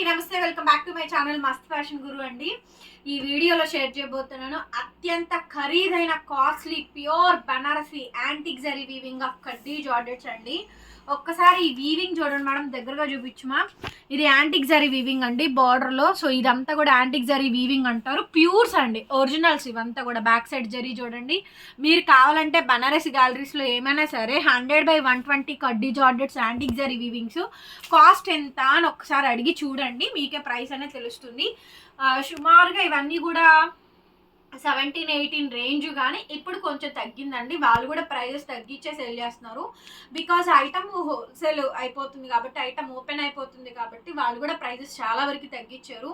నమస్తే, welcome back to my channel మస్త్ fashion గురు అండి. ఈ వీడియోలో షేర్ చేయబోతున్నాను అత్యంత ఖరీదైన costly pure Banarasi antique zari weaving of కడ్డీ జార్జెట్స్ అండి. ఒక్కసారి ఈ వీవింగ్ చూడండి మేడం, దగ్గరగా చూపించుమా. ఇది యాంటిక్ జరీ వీవింగ్ అండి బార్డర్లో. సో ఇదంతా కూడా యాంటిక్ జరీ వీవింగ్ అంటారు. ప్యూర్స్ అండి, ఒరిజినల్స్ ఇవంతా కూడా. బ్యాక్ సైడ్ జరీ చూడండి. మీరు కావాలంటే బనారసి గ్యాలరీస్లో ఏమైనా సరే 100/120 కడ్డీ జార్జెట్స్ యాంటిక్ జరీ వీవింగ్స్ కాస్ట్ ఎంత అని ఒకసారి అడిగి చూడండి, మీకే ప్రైస్ అనేది తెలుస్తుంది. సుమారుగా ఇవన్నీ కూడా 17-18 రేంజ్, కానీ ఇప్పుడు కొంచెం తగ్గిందండి. వాళ్ళు కూడా ప్రైజెస్ తగ్గించే సెల్ చేస్తున్నారు. బికాజ్ ఐటమ్ హోల్సేల్ అయిపోతుంది కాబట్టి, ఐటమ్ ఓపెన్ అయిపోతుంది కాబట్టి వాళ్ళు కూడా ప్రైజెస్ చాలా వరకు తగ్గించారు.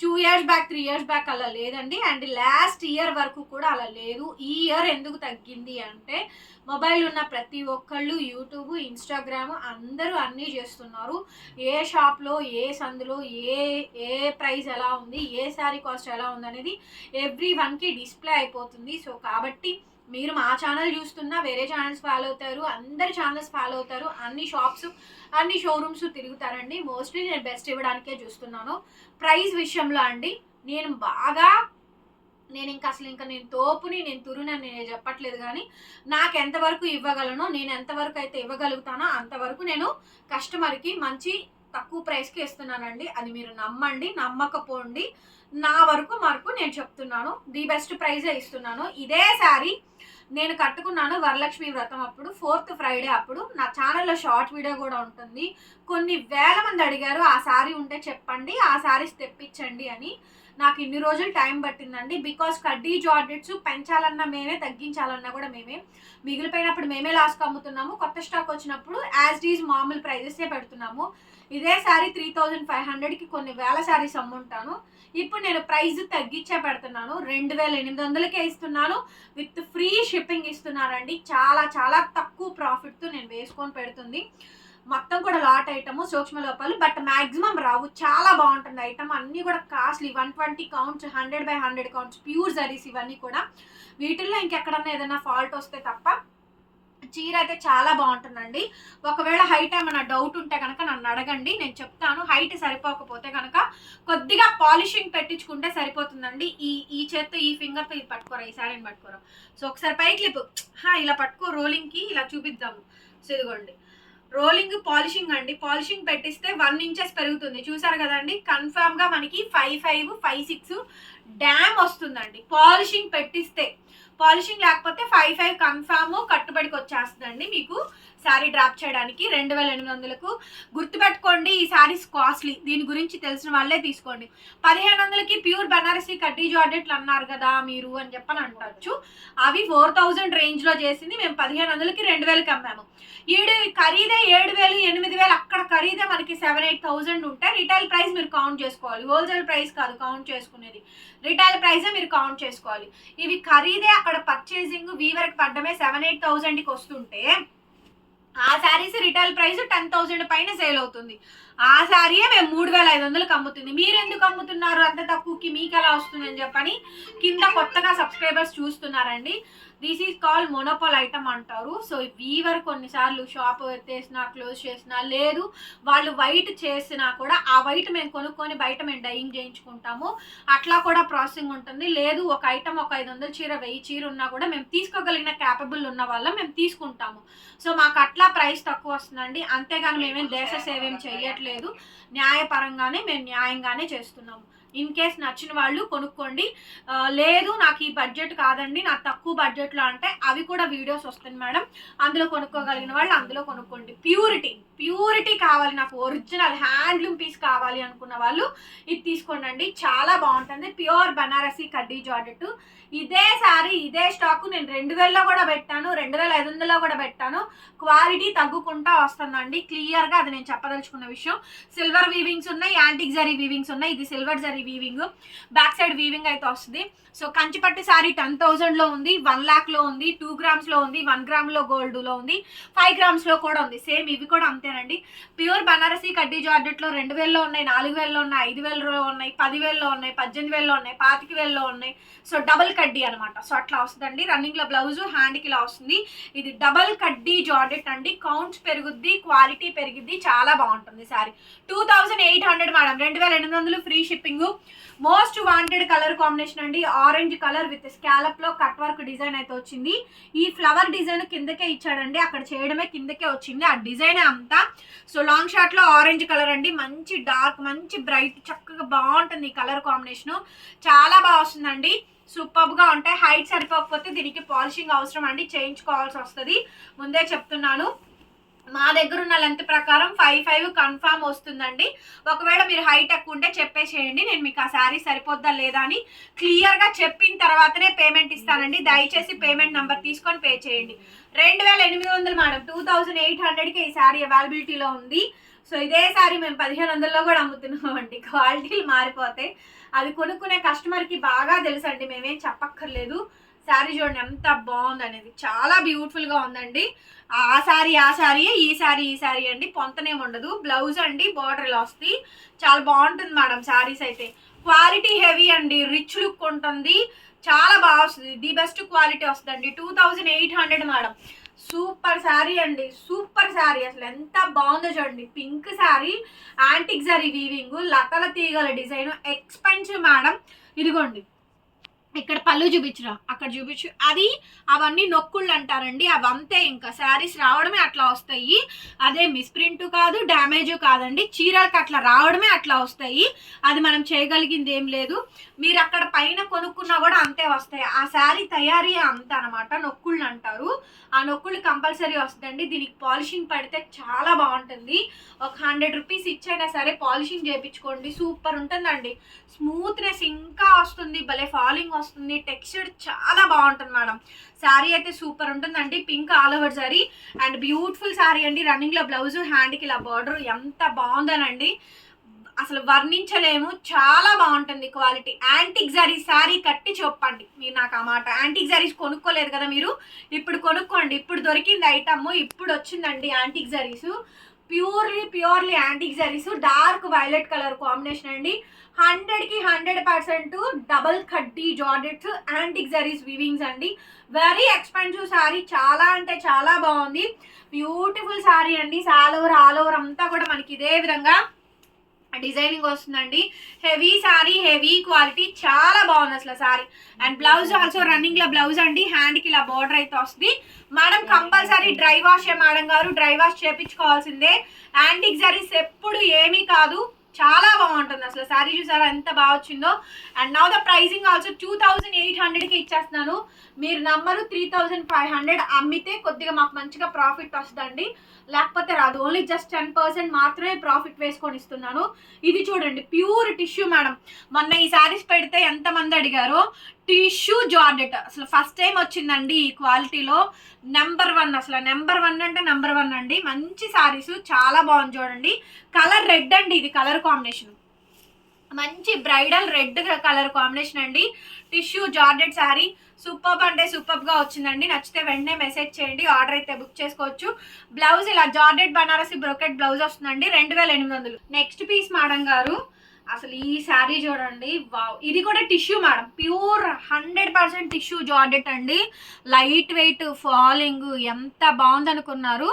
2 years బ్యాక్ 3 years బ్యాక్ అలా లేదండి. అండ్ లాస్ట్ ఇయర్ వరకు కూడా అలా లేదు. ఈ ఇయర్ ఎందుకు తగ్గింది అంటే, మొబైల్ ఉన్న ప్రతి ఒక్కళ్ళు యూట్యూబ్, ఇన్స్టాగ్రామ్ అందరూ అన్నీ చేస్తున్నారు. ఏ షాప్లో, ఏ సందులో ఏ ప్రైస్ ఎలా ఉంది, ఏ శారీ కాస్ట్ ఎలా ఉంది అనేది ఎవ్రీ వన్కి డిస్ప్లే అయిపోతుంది. సో కాబట్టి మీరు మా ఛానల్ చూస్తున్నా వేరే ఛానల్స్ ఫాలో అవుతారు, అందరి ఛానల్స్ ఫాలో అవుతారు, అన్ని షాప్స్ అన్ని షోరూమ్స్ తిరుగుతారండి. మోస్ట్లీ నేను బెస్ట్ ఇవ్వడానికే చూస్తున్నాను. ప్రైస్ విషయంలో అండి నేను నేను తోపుని, నేను తురునని నేను చెప్పట్లేదు, కానీ నాకు ఎంతవరకు ఇవ్వగలను, నేను ఎంతవరకు అయితే ఇవ్వగలుగుతానో అంతవరకు నేను కస్టమర్కి మంచి తక్కువ ప్రైస్కి ఇస్తున్నానండి. అది మీరు నమ్మండి, నమ్మకపోండి. నా వరకు నేను చెప్తున్నాను, ది బెస్ట్ ప్రైజే ఇస్తున్నాను. ఇదే శారీ నేను కట్టుకున్నాను వరలక్ష్మి వ్రతం అప్పుడు, 4th Friday అప్పుడు. నా ఛానల్లో షార్ట్ వీడియో కూడా ఉంటుంది. కొన్ని వేల మంది అడిగారు ఆ శారీ ఉంటే చెప్పండి, ఆ శారీస్ తెప్పించండి అని. నాకు ఇన్ని రోజులు టైం పట్టిందండి. బికాస్ కడ్డీ జార్జెట్స్ పెంచాలన్నా మేమే, తగ్గించాలన్నా కూడా మేమే. మిగిలిపోయినప్పుడు మేమే లాస్కి అమ్ముతున్నాము. కొత్త స్టాక్ వచ్చినప్పుడు యాజ్ ఈజ్ మామూలు ప్రైజెసే పెడుతున్నాము. ఇదే శారీ 3500కి కొన్ని వేల శారీస్ అమ్ముంటాను. ఇప్పుడు నేను ప్రైస్ తగ్గించే పెడుతున్నాను. 2800కే ఇస్తున్నాను. విత్ ఫ్రీ షిప్పింగ్ ఇస్తున్నానండి. చాలా చాలా తక్కువ ప్రాఫిట్తో నేను వేసుకొని పెడుతుంది. మొత్తం కూడా లాట్ ఐటమ్, సూక్ష్మ లోపాలు, బట్ మ్యాక్సిమం రావు. చాలా బాగుంటుంది ఐటమ్. అన్నీ కూడా costly, 120 counts, 100/100 counts, pure zaris ఇవన్నీ కూడా. వీటిల్లో ఇంకెక్కడన్నా ఏదైనా ఫాల్ట్ వస్తే తప్ప చీర అయితే చాలా బాగుంటుందండి. ఒకవేళ హైట్ ఏమైనా డౌట్ ఉంటే కనుక నన్ను అడగండి, నేను చెప్తాను. హైట్ సరిపోకపోతే కనుక కొద్దిగా పాలిషింగ్ పెట్టించుకుంటే సరిపోతుందండి. ఈ చేత్తో, ఈ ఫింగర్తో ఇది పట్టుకోరా, ఈ శారీని పట్టుకోరా. సో ఒకసారి పై క్లిప్ ఇలా పట్టుకో, రోలింగ్కి ఇలా చూపిద్దాము. సో ఇదిగోండి రోలింగ్, పాలిషింగ్ అండి. పాలిషింగ్ పెట్టిస్తే 1 inches పెరుగుతుంది. చూసారు కదండి, కన్ఫామ్గా మనకి 5'5", 5'6" డ్యామ్ వస్తుందండి పాలిషింగ్ పెట్టిస్తే. పాలిషింగ్ లేకపోతే 5'5" కన్ఫామ్ కట్టుబడికి వచ్చేస్తుందండి మీకు శారీ డ్రాప్ చేయడానికి 2800కు. గుర్తుపెట్టుకోండి, ఈ శారీస్ కాస్ట్లీ, దీని గురించి తెలిసిన వాళ్ళే తీసుకోండి. 1500కి ప్యూర్ బనారసి కడ్డీ జార్జెట్లు అన్నారు కదా మీరు అని చెప్పని అంటచ్చు. అవి 4000 రేంజ్లో చేసింది, మేము 1500కి 2000కి అమ్మాము. ఖరీదే 7000, 8000, అక్కడ ఖరీదే మనకి 7-8,000 ఉంటే రిటైల్ ప్రైస్ మీరు కౌంట్ చేసుకోవాలి. హోల్సేల్ ప్రైస్ కాదు కౌంట్ చేసుకునేది, రిటైల్ ప్రైజే మీరు కౌంట్ చేసుకోవాలి. ఇవి ఖరీదే అక్కడ పర్చేసింగ్ వీవర్కి పడ్డమే 7-8,000కి వస్తుంటే, ఆ శారీస్ రిటైల్ ప్రైస్ 10,000 పైన సేల్ అవుతుంది. ఆ శారీయే మేము 3500కి అమ్ముతుంది. మీరు ఎందుకు అమ్ముతున్నారు అంత తక్కువకి, మీకు ఎలా వస్తుంది అని చెప్పని కింద కొత్తగా సబ్స్క్రైబర్స్ చూస్తున్నారండి. దిస్ ఈజ్ కాల్డ్ మోనోపాల్ ఐటమ్ అంటారు. సో వీవర్ కొన్నిసార్లు షాప్ ఎత్తేసినా, క్లోజ్ చేసినా, లేదు వాళ్ళు వైట్ చేసినా కూడా ఆ వైట్ మేము కొనుక్కొని బయట మేము డైయింగ్ చేయించుకుంటాము. అట్లా కూడా ప్రాసెసింగ్ ఉంటుంది. లేదు ఒక ఐటమ్ ఒక 500 చీర, 1000 చీర ఉన్నా కూడా మేము తీసుకోగలిగిన క్యాపబుల్ ఉన్న వాళ్ళం మేము తీసుకుంటాము. సో మాకు అట్లా ప్రైస్ తక్కువ వస్తుందండి. అంతేగాని మేమేం దేశ సేవ ఏం చెయ్యట్లేదు. న్యాయపరంగానే మేము న్యాయంగానే చేస్తున్నాము. ఇన్ కేస్ నచ్చిన వాళ్ళు కొనుక్కోండి. లేదు నాకు ఈ బడ్జెట్ కాదండి, నాకు తక్కువ బడ్జెట్లో అంటే అవి కూడా వీడియోస్ వస్తాయి మేడం, అందులో కొనుక్కోగలిగిన వాళ్ళు అందులో కొనుక్కోండి. ప్యూరిటీ కావాలి నాకు, ఒరిజినల్ హ్యాండ్లూమ్ పీస్ కావాలి అనుకున్న వాళ్ళు ఇది తీసుకోండి. చాలా బాగుంటుంది. ప్యూర్ బనారసి కడ్డీ జార్జెట్. ఇదే శారీ, ఇదే స్టాకు నేను 2000లో కూడా పెట్టాను, 2500లో కూడా పెట్టాను. క్వాలిటీ తగ్గుకుంటా వస్తుందండి. క్లియర్గా అది నేను చెప్పదలుచుకున్న విషయం. సిల్వర్ వీవింగ్స్ ఉన్నాయి, యాంటిక్ జరీ వీవింగ్స్ ఉన్నాయి. ఇది silver zari weaving, back side weaving అయితే వస్తుంది. సో కంచిపట్టు శారీ 10,000లో ఉంది, 1 lakh ఉంది, 2 grams ఉంది, 1 gram గోల్డ్లో ఉంది, 5 grams కూడా ఉంది. సేమ్ ఇవి కూడా అంతేనండి. ప్యూర్ బనారసి కడ్డీ జార్జెట్లో 2,000లో ఉన్నాయి, 4,000లో ఉన్నాయి, 5,000లో ఉన్నాయి, 10,000లో ఉన్నాయి, 18,000లో ఉన్నాయి, 25,000లో ఉన్నాయి. సో డబల్ కడ్డీ అనమాట. సో అట్లా వస్తుందండి. రన్నింగ్లో బ్లౌజ్, హ్యాండ్కి ఇలా వస్తుంది. ఇది డబల్ కడ్డీ జార్జెట్ అండి. కౌంట్స్ పెరుగుద్ది, క్వాలిటీ పెరిగిద్ది, చాలా బాగుంటుంది sari. 2,800 madam, 2,800 free shipping. Most wanted colour combination అండి. ఆరెంజ్ కలర్ విత్ స్కాలప్ లో కట్ వర్క్ డిజైన్ అయితే వచ్చింది. ఈ ఫ్లవర్ డిజైన్ కిందకే ఇచ్చాడండి, అక్కడ చేయడమే కిందకే వచ్చింది ఆ డిజైన్ అంతా. సో లాంగ్ షాట్ లో ఆరెంజ్ కలర్ అండి, మంచి డార్క్, మంచి బ్రైట్, చక్కగా బాగుంటుంది ఈ కలర్ కాంబినేషన్. చాలా బాగా వస్తుందండి. సూపర్ గా ఉంటాయి. హైట్ సరిపోకపోతే దీనికి పాలిషింగ్ అవసరం అండి, చేయించుకోవాల్సి వస్తుంది, ముందే చెప్తున్నాను. మా దగ్గర ఉన్న లెంత్ ప్రకారం 5'5" కన్ఫామ్ వస్తుందండి. ఒకవేళ మీరు హైట్ ఎక్కువ ఉంటే చెప్పేసేయండి, నేను మీకు ఆ శారీ సరిపోద్దా లేదా అని క్లియర్గా చెప్పిన తర్వాతనే పేమెంట్ ఇస్తానండి. దయచేసి పేమెంట్ నెంబర్ తీసుకొని పే చేయండి. 2,800 మేడం, 2,800కి ఈ శారీ అవైలబిలిటీలో ఉంది. సో ఇదే శారీ మేము 1,500లో కూడా అమ్ముతున్నామండి. క్వాలిటీలు మారిపోతాయి, అది కొనుక్కునే కస్టమర్కి బాగా తెలుసు అండి, మేమేం చెప్పక్కర్లేదు. శారీ చూడండి ఎంత బాగుంది అనేది, చాలా బ్యూటిఫుల్గా ఉందండి. ఆ శారీ ఈ శారీ అండి, పొంతనేం ఉండదు. బ్లౌజ్ అండి బార్డర్ ఇలా వస్తుంది, చాలా బాగుంటుంది మేడం. శారీస్ అయితే క్వాలిటీ హెవీ అండి, రిచ్ లుక్ ఉంటుంది, చాలా బాగా వస్తుంది. ది బెస్ట్ క్వాలిటీ వస్తుందండి. 2,800 మేడం. సూపర్ శారీ అండి, సూపర్ శారీ. అసలు ఎంత బాగుందో చూడండి. Pink sari, antique zari weaving, లతల తీగల డిజైన్, ఎక్స్పెన్సివ్ మేడం. ఇదిగోండి ఇక్కడ పళ్ళు చూపించరా, అక్కడ చూపించు, అది అవన్నీ నొక్కుళ్ళు అంటారండి, అవి అంతే. ఇంకా శారీస్ రావడమే అట్లా వస్తాయి, అదే మిస్ప్రింట్ కాదు, డ్యామేజ్ కాదండి. చీరలకు అట్లా రావడమే అట్లా వస్తాయి, అది మనం చేయగలిగింది ఏం లేదు. మీరు అక్కడ పైన కొనుక్కున్నా కూడా అంతే వస్తాయి. ఆ శారీ తయారీ అంత అనమాట, నొక్కుళ్ళు అంటారు. ఆ నొక్కుళ్ళు కంపల్సరీ వస్తుందండి. దీనికి పాలిషింగ్ పడితే చాలా బాగుంటుంది. ఒక 100 రూపీస్ ఇచ్చైనా సరే పాలిషింగ్ చేయించుకోండి, సూపర్ ఉంటుందండి. స్మూత్నెస్ ఇంకా వస్తుంది, భలే ఫాలింగ్ వస్తుంది, టెక్స్చర్ చాలా బాగుంటుంది మేడం. శారీ అయితే సూపర్ ఉంటుందండి. Pink all over sari and beautiful sari అండి. రన్నింగ్ లో బ్లౌజ్, హ్యాండ్కి ఇలా బార్డర్ ఎంత బాగుందనండి, అసలు వర్ణించలేము, చాలా బాగుంటుంది క్వాలిటీ. యాంటిక్ జరీస్ శారీ కట్టి చెప్పండి మీరు నాకు ఆ మాట. యాంటిక్ జరీస్ కొనుక్కోలేదు కదా మీరు, ఇప్పుడు కొనుక్కోండి. ఇప్పుడు దొరికింది ఐటమ్, ఇప్పుడు వచ్చిందండి antique zaris. Purely antique zaris, dark violet colour combination అండి. 100కి 100% డబల్ కడ్డీ జార్జెట్స్, యాంటిక్ జరీస్ వీవింగ్స్ అండి. వెరీ ఎక్స్పెన్సివ్ శారీ, చాలా అంటే చాలా బాగుంది. బ్యూటిఫుల్ శారీ అండి. ఆల్ ఓవర్ అంతా కూడా మనకి ఇదే విధంగా డిజైనింగ్ వస్తుందండి. హెవీ శారీ, హెవీ క్వాలిటీ, చాలా బాగుంది అసలు sari. And blouse also running లో బ్లౌజ్ అండి, హ్యాండ్ కి ఇలా బార్డర్ అయితే వస్తుంది madam. Compulsory dry wash madam గారు, డ్రై వాష్ చేపించుకోవాల్సిందే. యాంటిక్ జరీస్ ఎప్పుడు ఏమీ కాదు, చాలా బాగుంటుంది అసలు. శారీ చూసారా ఎంత బాగా వచ్చిందో. And now the pricing also 2,800కి ఇచ్చేస్తున్నాను. మీరు నంబరు 3,500 అమ్మితే కొద్దిగా మాకు మంచిగా ప్రాఫిట్ వస్తుందండి, లేకపోతే రాదు. ఓన్లీ జస్ట్ 10% మాత్రమే ప్రాఫిట్ వేసుకొని ఇస్తున్నాను. ఇది చూడండి ప్యూర్ టిష్యూ మేడం. మొన్న ఈ శారీస్ పెడితే ఎంతమంది అడిగారో, టిష్యూ జార్జెట్ అసలు ఫస్ట్ టైం వచ్చిందండి ఈ క్వాలిటీలో. నెంబర్ 1, అసలు నెంబర్ 1 అంటే నెంబర్ 1 అండి. మంచి శారీస్, చాలా బాగుంది చూడండి. కలర్ రెడ్ అండి, ఇది కలర్ కాంబినేషన్ మంచి బ్రైడల్ రెడ్ కలర్ కాంబినేషన్ అండి. టిష్యూ జార్జెట్ శారీ సూపర్ అంటే సూపర్ గా వచ్చిందండి. నచ్చితే వెంటనే మెసేజ్ చేయండి, ఆర్డర్ అయితే బుక్ చేసుకోవచ్చు. బ్లౌజ్ ఇలా జార్జెట్ బనారసి బ్రోకెట్ బ్లౌజ్ వస్తుందండి, 2,800. నెక్స్ట్ పీస్ మేడం గారు, అసలు ఈ శారీ చూడండి, వావ్. ఇది కూడా tissue madam, pure 100% tissue georgette అండి. లైట్ వెయిట్, ఫాలింగ్, ఎంత బాగుంది అనుకున్నారు.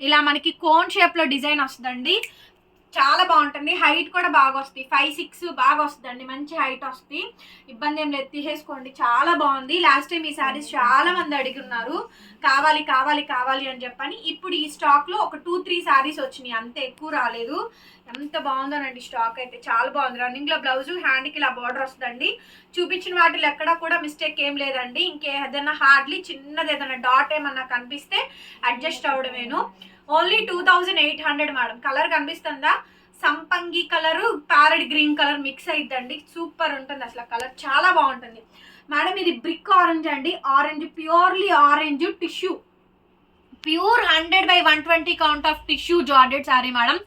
ఇలా మనకి కోన్ షేప్ లో డిజైన్ వస్తుందండి, చాలా బాగుంటుంది. హైట్ కూడా బాగా వస్తుంది, 5'6" బాగా వస్తుందండి, మంచి హైట్ వస్తుంది, ఇబ్బంది ఏం లేదు, తీసేసుకోండి. చాలా బాగుంది. లాస్ట్ టైం ఈ శారీస్ చాలా మంది అడిగిన్నారు, కావాలి కావాలి కావాలి అని చెప్పని. ఇప్పుడు ఈ స్టాక్ లో ఒక 2-3 శారీస్ వచ్చినాయి, అంత ఎక్కువ రాలేదు. ఎంత బాగుందోనండి స్టాక్ అయితే, చాలా బాగుంది. రన్నింగ్ లో బ్లౌజ్, హ్యాండ్ కి ఇలా బార్డర్ వస్తుందండి. చూపించిన వాటిలో ఎక్కడా కూడా మిస్టేక్ ఏం లేదండి. ఇంకేదైనా హార్డ్లీ చిన్నది ఏదైనా డాట్ ఏమన్నా కనిపిస్తే అడ్జస్ట్ అవడమేను. Only 2,800 madam. కలర్ కనిపిస్తుందా, సంపంగి colour parrot green colour mix అయిద్దండి, సూపర్ ఉంటుంది అసలు. కలర్ చాలా బాగుంటుంది మేడం. ఇది బ్రిక్ ఆరెంజ్ అండి, orange, purely orange tissue, pure 100/120 count of tissue georgette sari madam.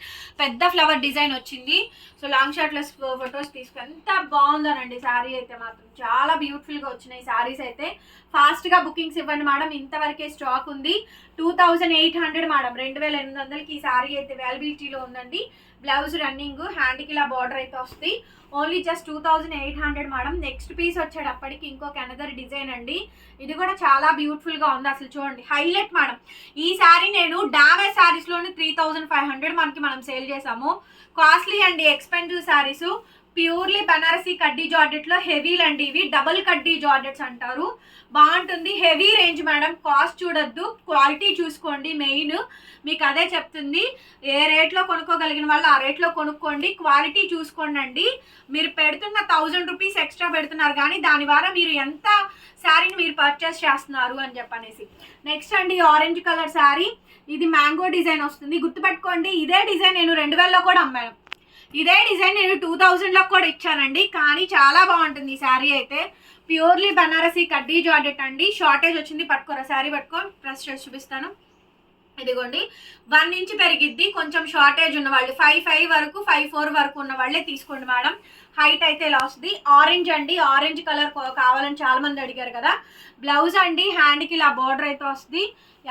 పెద్ద ఫ్లవర్ డిజైన్ వచ్చింది. సో లాంగ్ షార్ట్లెస్ ఫొటోస్ తీసుకుని ఎంత బాగుందోనండి శారీ అయితే మాత్రం. చాలా బ్యూటిఫుల్గా వచ్చినాయి శారీస్ అయితే. ఫాస్ట్గా బుకింగ్స్ ఇవ్వండి మేడం, ఇంతవరకే స్టాక్ ఉంది. 2800 మేడం, 2800కి ఈ శారీ అయితే అవైలబిలిటీలో ఉందండి. బ్లౌజ్ రన్నింగ్, హ్యాండ్కి ఇలా బార్డర్ అయితే వస్తుంది. Only just 2800 madam. Next piece వచ్చేటప్పటికి ఇంకొక అనదర్ డిజైన్ అండి. ఇది కూడా చాలా బ్యూటిఫుల్గా ఉంది. అసలు చూడండి, హైలైట్ మేడం. ఈ శారీ నేను డామేజ్ శారీస్లోనే 3500 మనం సేల్ చేసాము. కాస్ట్లీ అండి, ఎక్స్పెన్సివ్ శారీస్. ప్యూర్లీ బనారసి కడ్డీ జార్జెట్లో హెవీలు అండి. ఇవి డబుల్ కడ్డీ జార్జెట్స్ అంటారు. బాగుంటుంది, హెవీ రేంజ్ మేడం. కాస్ట్ చూడొద్దు, క్వాలిటీ చూసుకోండి మెయిన్. మీకు అదే చెప్తుంది. ఏ రేట్లో కొనుక్కోగలిగిన వాళ్ళు ఆ రేట్లో కొనుక్కోండి, క్వాలిటీ చూసుకోండి అండి. మీరు పెడుతున్న 1000 రూపీస్ ఎక్స్ట్రా పెడుతున్నారు, కానీ దాని ద్వారా మీరు ఎంత శారీని మీరు పర్చేస్ చేస్తున్నారు అని చెప్పనేసి. నెక్స్ట్ అండి, ఆరెంజ్ కలర్ శారీ. ఇది మ్యాంగో డిజైన్ వస్తుంది, గుర్తుపెట్టుకోండి. ఇదే డిజైన్ నేను 2000లో కూడా అమ్మాను. ఇదే డిజైన్ నేను 2000లో కూడా ఇచ్చానండి. కానీ చాలా బాగుంటుంది ఈ శారీ అయితే. ప్యూర్లీ బనారసి కడ్డీ జార్జెట్ అండి. షార్టేజ్ వచ్చింది, పట్టుకోరా శారీ పట్టుకో, ప్రెస్ చేసి చూపిస్తాను. ఇదిగోండి, 1 ఇంచ్ పెరిగిద్ది. కొంచెం షార్టేజ్ ఉన్న వాళ్ళు 5'5" వరకు 5'4" వరకు ఉన్న వాళ్ళే తీసుకోండి మేడం. హైట్ అయితే ఇలా వస్తుంది. ఆరెంజ్ అండి, ఆరెంజ్ కలర్ కావాలని చాలా మంది అడిగారు కదా. బ్లౌజ్ అండి, హ్యాండ్కి ఇలా బార్డర్ అయితే వస్తుంది.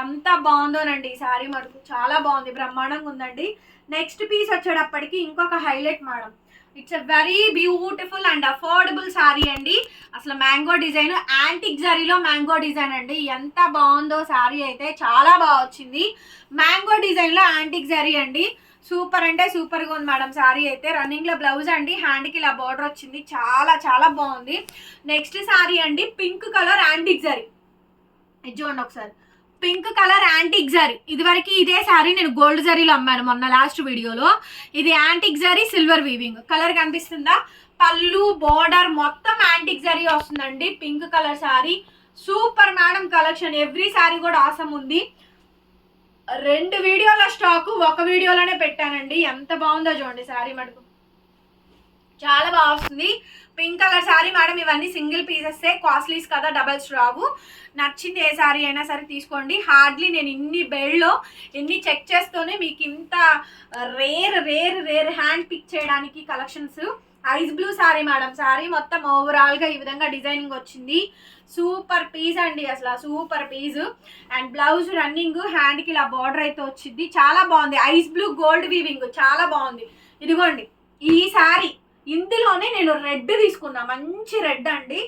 ఎంత బాగుందోనండి ఈ శారీ మటుకు, చాలా బాగుంది, బ్రహ్మాండంగా ఉందండి. నెక్స్ట్ పీస్ వచ్చేటప్పటికి ఇంకొక highlight madam. It's a very beautiful and affordable sari అండి. అసలు మ్యాంగో డిజైన్, యాంటిక్ జరీలో మ్యాంగో డిజైన్ అండి. ఎంత బాగుందో శారీ అయితే, చాలా బాగా వచ్చింది. మ్యాంగో డిజైన్లో యాంటిక్ జరీ అండి. సూపర్ అంటే సూపర్గా ఉంది మేడం శారీ అయితే. రన్నింగ్లో బ్లౌజ్ అండి, హ్యాండ్కి ఇలా బార్డర్ వచ్చింది. చాలా చాలా బాగుంది. నెక్స్ట్ శారీ అండి, పింక్ కలర్ యాంటిక్ జరీ. ఇది చూడండి ఒకసారి, పింక్ కలర్ యాంటిక్ జరీ. ఇదివరకు ఇదే శారీ నేను గోల్డ్ జరీలో అమ్మాను మొన్న లాస్ట్ వీడియోలో. ఇది antique zari silver weaving. Colour కనిపిస్తుందా? పళ్ళు, బోర్డర్ మొత్తం యాంటిక్ జరీ వస్తుందండి. Pink colour sari super madam. Collection every sari కూడా ఆసమ్ ఉంది. 2 వీడియోల స్టాకు 1 వీడియోలోనే పెట్టానండి. ఎంత బాగుందో చూడండి శారీ మటుకు, చాలా బాగా వస్తుంది. Pink colour sari madam. ఇవన్నీ సింగిల్ పీసెస్, కాస్ట్లీస్ కదా, డబల్స్ రావు. నచ్చింది ఏ శారీ అయినా సరే తీసుకోండి. హార్డ్లీ నేను ఇన్ని బెడ్లో ఇన్ని చెక్ చేస్తూనే మీకు ఇంత రేర్ హ్యాండ్ పిక్ చేయడానికి collections. Ice blue sari madam. Sari మొత్తం ఓవరాల్గా ఈ విధంగా డిజైనింగ్ వచ్చింది. సూపర్ పీస్ అండి, అసలు super piece. And blouse running, హ్యాండ్కి ఇలా బార్డర్ అయితే వచ్చింది. చాలా బాగుంది. ఐస్ బ్లూ గోల్డ్ వీవింగ్, చాలా బాగుంది. ఇదిగోండి ఈ శారీ. ఇందులోనే నేను రెడ్ తీసుకున్నా, మంచి రెడ్ అండి,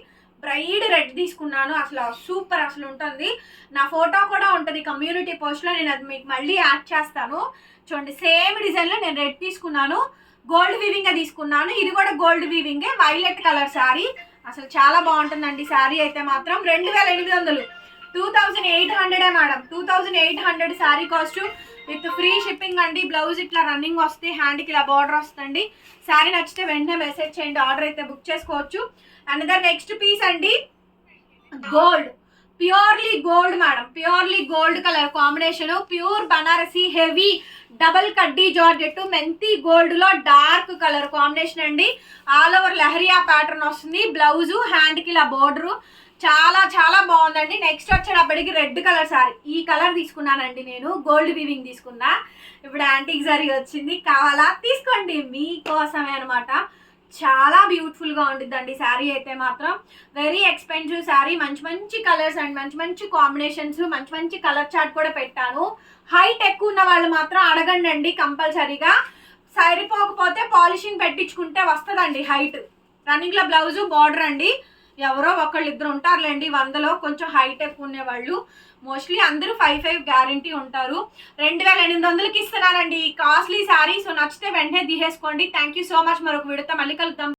బ్రైట్ రెడ్ తీసుకున్నాను. అసలు సూపర్ అసలు ఉంటుంది. నా ఫోటో కూడా ఉంటుంది కమ్యూనిటీ పోస్ట్లో, నేను అది మీకు మళ్ళీ యాడ్ చేస్తాను. చూడండి, సేమ్ డిజైన్లో నేను రెడ్ తీసుకున్నాను, గోల్డ్ వీవింగ్ తీసుకున్నాను. ఇది కూడా గోల్డ్ వీవింగే, వైలెట్ కలర్ శారీ. అసలు చాలా బాగుంటుందండి శారీ అయితే మాత్రం. 2800, 2800 madam. 2800 sari cost with free shipping అండి. బ్లౌజ్ ఇట్లా రన్నింగ్ వస్తే, హ్యాండ్కి ఇలా బార్డర్ వస్తుంది. శారీ నచ్చితే వెంటనే మెసేజ్ చేయండి, ఆర్డర్ అయితే బుక్ చేసుకోవచ్చు. అనదర్ నెక్స్ట్ పీస్ అండి, gold, purely gold madam. Purely gold colour combination. Pure Banarasi heavy double కడ్డీ జార్జెట్ మెంతి గోల్డ్ లో డార్క్ కలర్ కాంబినేషన్ అండి. ఆల్ ఓవర్ లహరియా ప్యాటర్న్ వస్తుంది. బ్లౌజ్, హ్యాండ్కి ఇలా బోర్డరు, చాలా చాలా బాగుందండి. నెక్స్ట్ వచ్చేటప్పటికి రెడ్ కలర్ సారీ. ఈ కలర్ తీసుకున్నానండి నేను, గోల్డ్ వీవింగ్ తీసుకున్నా. ఇప్పుడు యాంటిక్ సారీ వచ్చింది, కావాలా తీసుకోండి, మీకోసమే అనమాట. చాలా బ్యూటిఫుల్గా ఉంటుందండి శారీ అయితే మాత్రం. Very expensive sari. మంచి మంచి కలర్స్ అండ్ మంచి మంచి కాంబినేషన్స్, మంచి మంచి కలర్ చార్ట్ కూడా పెట్టాను. హైట్ ఎక్కువ ఉన్న వాళ్ళు మాత్రం అడగండి అండి కంపల్సరీగా. సరిపోకపోతే పాలిషింగ్ పెట్టించుకుంటే వస్తుందండి హైట్. రన్నింగ్లో బ్లౌజు, బార్డర్ అండి. ఎవరో ఒకళ్ళు ఇద్దరు ఉంటారులేండి 100లో కొంచెం హైట్ ఎక్కువ ఉండేవాళ్ళు. మోస్ట్లీ అందరూ 5'5" గ్యారంటీ ఉంటారు. 2800కి ఇస్తున్నానండి కాస్ట్లీ శారీ. సో నచ్చితే వెంటనే తీసేసుకోండి. Thank you so much. మరొక వీడియోతో మళ్ళీ కలుద్దాం.